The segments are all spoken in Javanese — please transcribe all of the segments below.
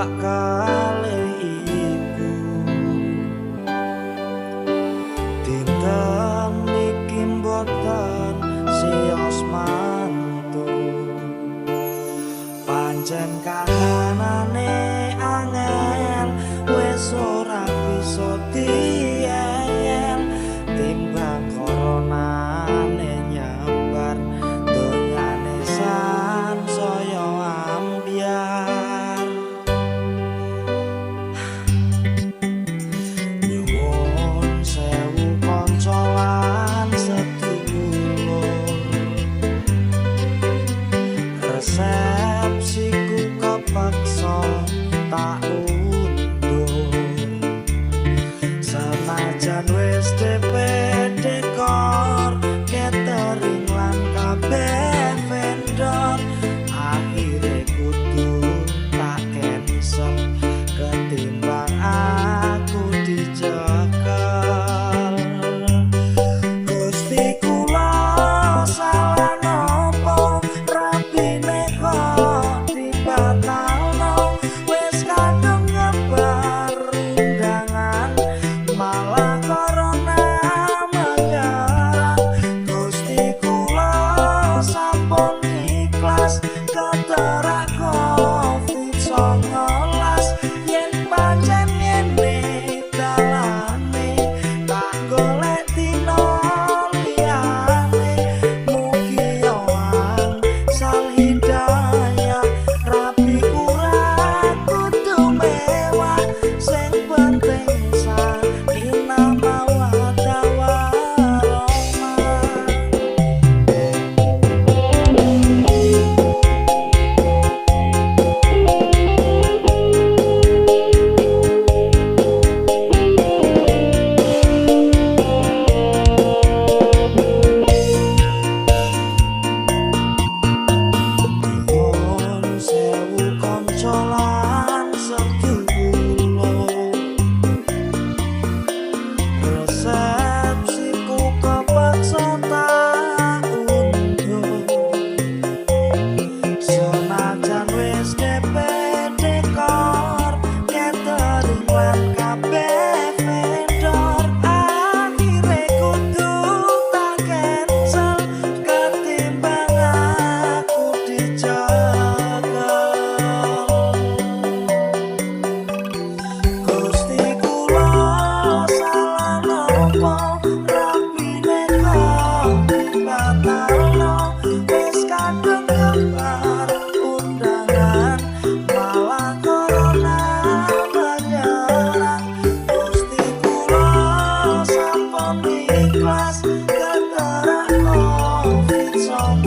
tak kalih iku dinten iki mboten siyos mantu pancen kahanane angel wis ora bisa diel timbang koronane nyebar donyane sansaya ambyar nyuwun sewu kanca lan sedulur resepsiku kepaksa tak senajan wis DP dekor catering lan kabeh vendor akhire kudu tak cancel ketimbang aku dicekel Gusti kula salah nopo rapine kok dibatalno wis kadung nyebar undangan malah corona menyerang Gusti kula sampun ikhlas keterak COVID-19 yen pancen ngene dalane tak golek dino liyane mugi yoang sal hidayah rapi kurang kudu mewah sing penting sakinah mawaddah warahmah Nyuwun sewu kanca lan sedulur resepsiku kepaksa tak undur senajan wis DP dekor catering lan kabeh vendor akhire kudu tak cancel ketimbang aku dicekel Gusti kula salah nopo rapine kok dibatalno wis kadung nyebar undangan malah corona menyerang Gusti kula sampun ikhlas keterak COVID-19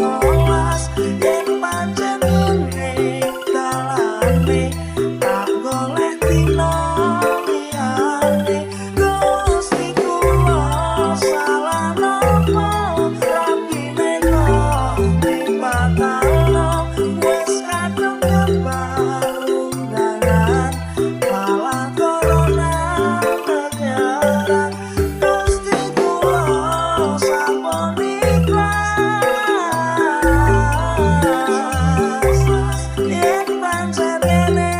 yen pancen ngene dalane tak golek dino liyane Gusti kula salah nopo rapine kok dibatalno wis kadung nyebar undangan malah corona menyerang Gusti kula sampun ikhlas yen pancen ngene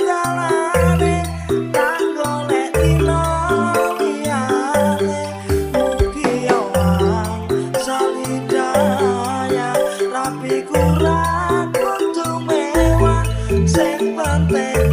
dalane tak golek dino liyane mugi yoang sal hidayah rapi kurang kudu mewah sing penting